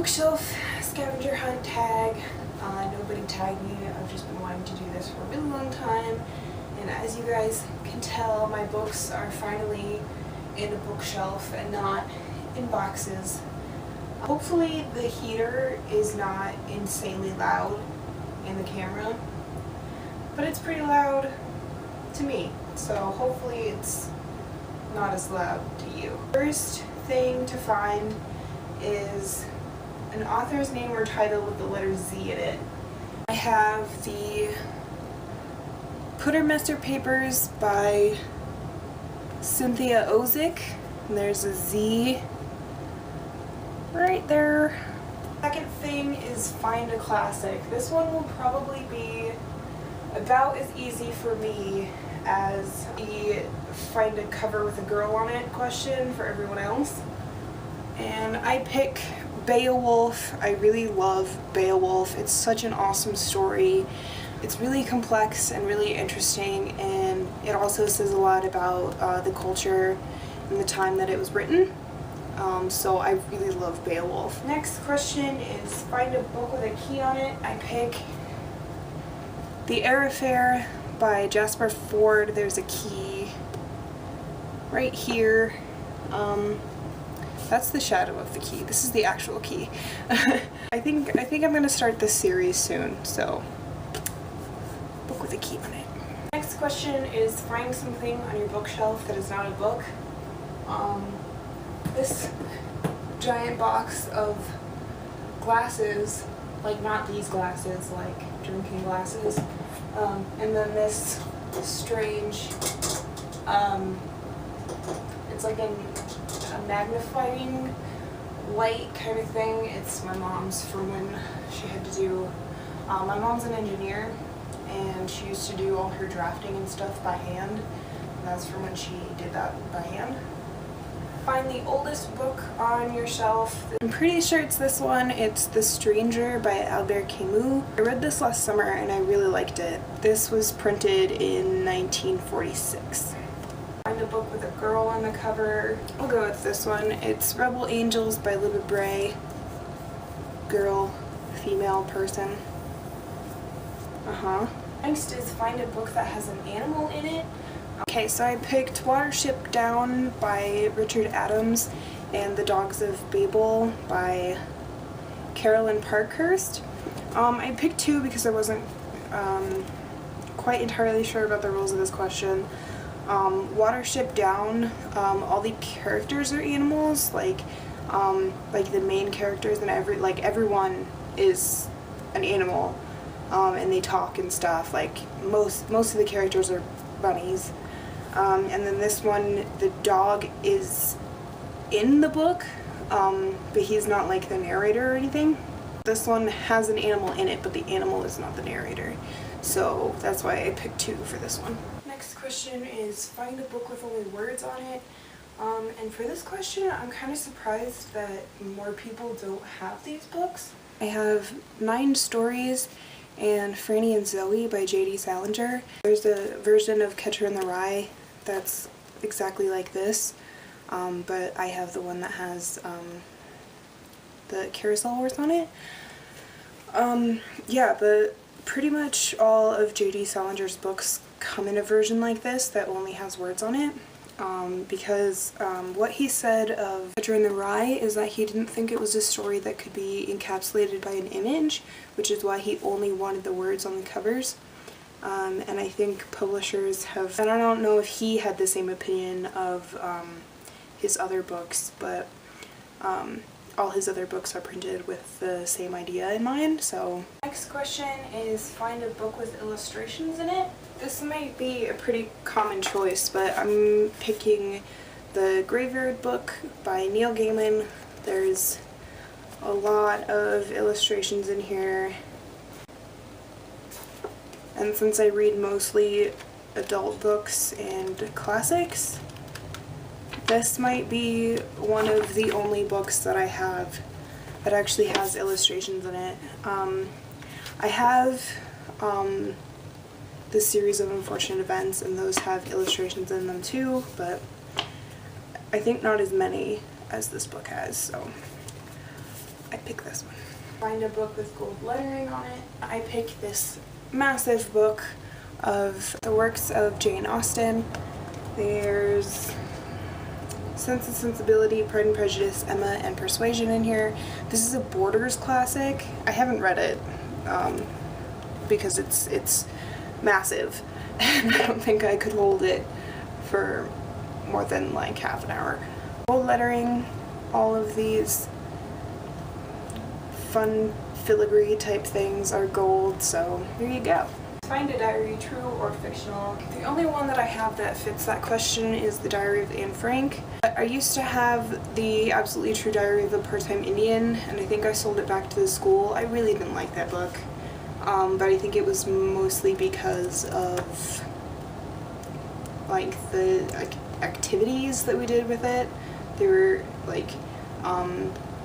bookshelf scavenger hunt tag. Nobody tagged me. I've just been wanting to do this for a really long time, and as you guys can tell, my books are finally in a bookshelf and not in boxes. Hopefully the heater is not insanely loud in the camera, but it's pretty loud to me, so hopefully it's not as loud to you. First thing to find is an author's name or title with the letter Z in it. I have the Puttermester Papers by Cynthia Ozick, and there's a Z right there. Second thing is find a classic. This one will probably be about as easy for me as the find a cover with a girl on it question for everyone else. And I pick Beowulf. I really love Beowulf. It's such an awesome story. It's really complex and really interesting, and it also says a lot about the culture and the time that it was written. So I really love Beowulf. Next question is find a book with a key on it. I pick The Air Affair by Jasper Fforde. There's a key right here. That's the shadow of the key. This is the actual key. I think I'm gonna start this series soon, so book with a key on it. Next question is find something on your bookshelf that is not a book. This giant box of glasses, like not these glasses, like drinking glasses, and then this strange, it's like a magnifying light kind of thing. It's my mom's from when she had to do, my mom's an engineer, and she used to do all her drafting and stuff by hand, and that's from when she did that by hand. Find the oldest book on your shelf. I'm pretty sure it's this one. It's The Stranger by Albert Camus. I read this last summer and I really liked it. This was printed in 1946. Find a book with a girl on the cover. I'll go with this one. It's Rebel Angels by Libba Bray. Girl, female person. Next is find a book that has an animal in it. Okay, so I picked Watership Down by Richard Adams and The Dogs of Babel by Carolyn Parkhurst. I picked two because I wasn't quite entirely sure about the rules of this question. Watership Down, all the characters are animals, like the main characters, and everyone is an animal, and they talk and stuff. Like most of the characters are bunnies. And then this one, the dog is in the book, but he's not like the narrator or anything. This one has an animal in it, but the animal is not the narrator. So that's why I picked two for this one. Next question is find a book with only words on it. And for this question, I'm kind of surprised that more people don't have these books. I have 9 Stories and Franny and Zoe by J.D. Salinger. There's a version of Catcher in the Rye that's exactly like this, but I have the one that has the carousel horse on it. Yeah, but pretty much all of J.D. Salinger's books come in a version like this that only has words on it, because what he said of Catcher in the Rye is that he didn't think it was a story that could be encapsulated by an image, which is why he only wanted the words on the covers. And I think publishers have, and I don't know if he had the same opinion of his other books, but all his other books are printed with the same idea in mind, so. Next question is find a book with illustrations in it. This might be a pretty common choice, but I'm picking The Graveyard Book by Neil Gaiman. There's a lot of illustrations in here. And since I read mostly adult books and classics, this might be one of the only books that I have that actually has illustrations in it. I have the Series of Unfortunate Events, and those have illustrations in them too, but I think not as many as this book has, so I pick this one. Find a book with gold lettering on it. I picked this massive book of the works of Jane Austen. There's Sense and Sensibility, Pride and Prejudice, Emma, and Persuasion in here. This is a Borders classic. I haven't read it because it's massive and I don't think I could hold it for more than like half an hour. Gold lettering, all of these fun filigree type things are gold, so here you go. Find a diary, true or fictional. The only one that I have that fits that question is the Diary of Anne Frank. I used to have the Absolutely True Diary of a Part-Time Indian, and I think I sold it back to the school. I really didn't like that book, but I think it was mostly because of like the activities that we did with it. They were like,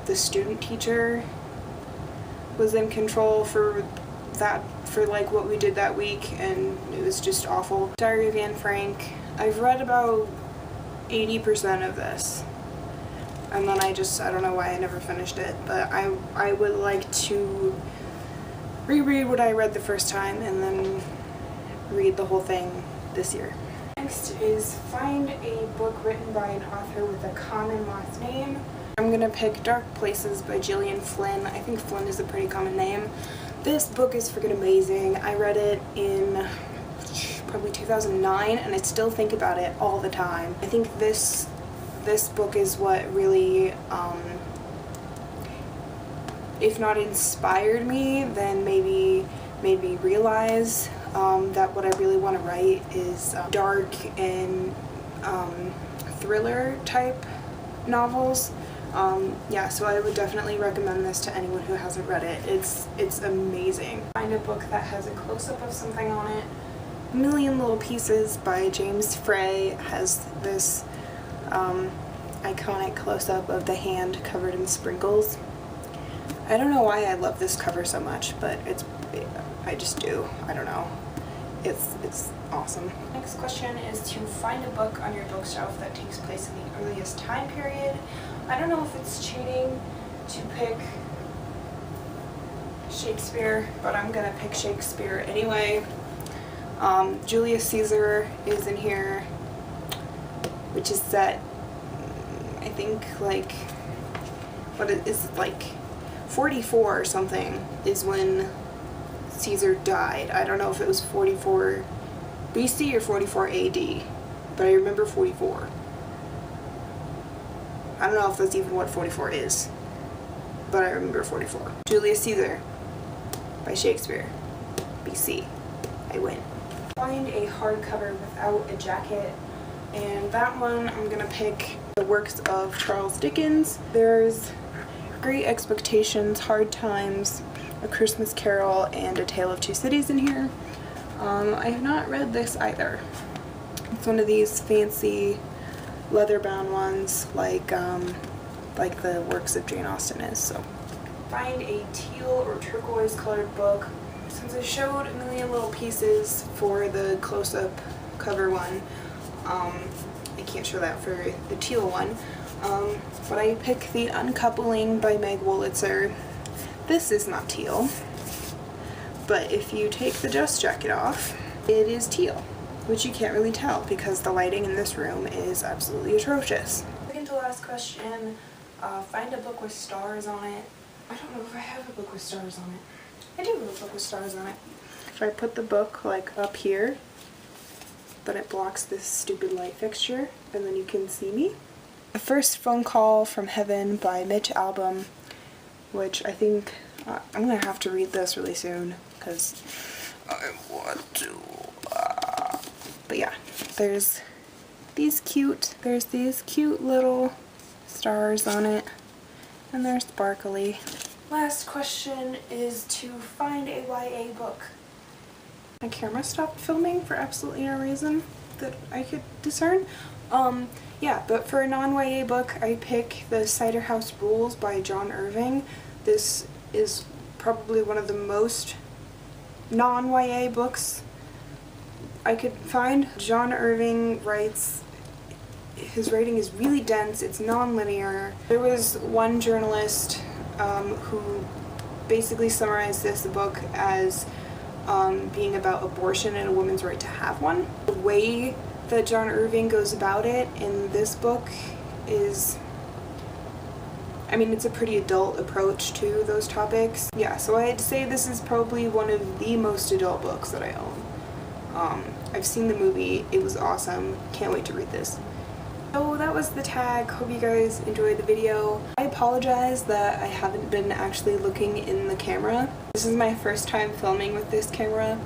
the student teacher was in control for like what we did that week, and it was just awful. Diary of Anne Frank. I've read about 80% of this, and then I don't know why I never finished it, but I would like to reread what I read the first time and then read the whole thing this year. Next is find a book written by an author with a common last name. I'm gonna pick Dark Places by Gillian Flynn. I think Flynn is a pretty common name. This book is freaking amazing. I read it in probably 2009 and I still think about it all the time. I think this book is what really, if not inspired me, then maybe made me realize that what I really want to write is dark and thriller type novels. Yeah, so I would definitely recommend this to anyone who hasn't read it. It's amazing. Find a book that has a close-up of something on it. A Million Little Pieces by James Frey has this iconic close-up of the hand covered in sprinkles. I don't know why I love this cover so much, but I just do. I don't know. It's awesome. Next question is to find a book on your bookshelf that takes place in the earliest time period. I don't know if it's cheating to pick Shakespeare, but I'm gonna pick Shakespeare anyway. Julius Caesar is in here, which is set, I think, like, what it is, like 44 or something is when Caesar died. I don't know if it was 44 BC or 44 AD, but I remember 44. I don't know if that's even what 44 is, but I remember 44. Julius Caesar by Shakespeare, BC. I win. Find a hardcover without a jacket, and that one I'm gonna pick the works of Charles Dickens. There's Great Expectations, Hard Times, A Christmas Carol, and A Tale of Two Cities in here. I have not read this either. It's one of these fancy leather-bound ones, like the works of Jane Austen is. So, find a teal or turquoise colored book. Since I showed A Million Little Pieces for the close-up cover one, I can't show that for the teal one. But I pick The Uncoupling by Meg Wolitzer. This is not teal, but if you take the dust jacket off, it is teal, which you can't really tell because the lighting in this room is absolutely atrocious. Second to last question, find a book with stars on it. I don't know if I have a book with stars on it. I do have a book with stars on it. If I put the book like up here, then it blocks this stupid light fixture and then you can see me. The First Phone Call from Heaven by Mitch Albom, which I think I'm gonna have to read this really soon because I want to. But yeah, there's these cute little stars on it, and they're sparkly. Last question is to find a YA book. My camera stopped filming for absolutely no reason that I could discern. Yeah, but for a non-YA book, I pick The Cider House Rules by John Irving. This is probably one of the most non-YA books I could find. John Irving writes, his writing is really dense, it's non-linear. There was one journalist who basically summarized this book as being about abortion and a woman's right to have one. The way that John Irving goes about it in this book is, I mean, it's a pretty adult approach to those topics. Yeah, so I'd say this is probably one of the most adult books that I own. I've seen the movie, it was awesome, can't wait to read this. So that was the tag. Hope you guys enjoyed the video. I apologize that I haven't been actually looking in the camera. This is my first time filming with this camera,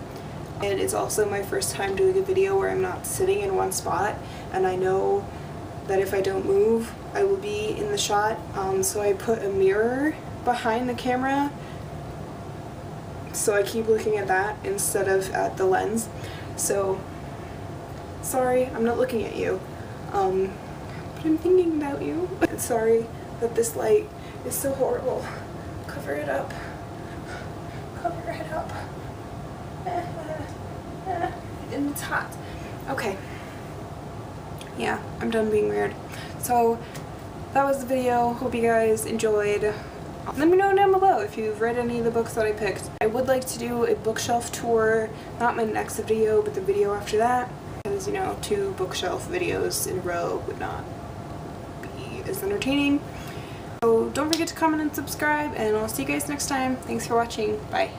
and it's also my first time doing a video where I'm not sitting in one spot, and I know that if I don't move, I will be in the shot. So I put a mirror behind the camera, so I keep looking at that instead of at the lens. So, sorry, I'm not looking at you. But I'm thinking about you. Sorry that this light is so horrible. Cover it up. Cover it up. And it's hot. Okay. Yeah, I'm done being weird. So, that was the video. Hope you guys enjoyed. Let me know down below if you've read any of the books that I picked. I would like to do a bookshelf tour, not my next video, but the video after that. Because, you know, 2 bookshelf videos in a row would not be as entertaining. So don't forget to comment and subscribe, and I'll see you guys next time. Thanks for watching. Bye.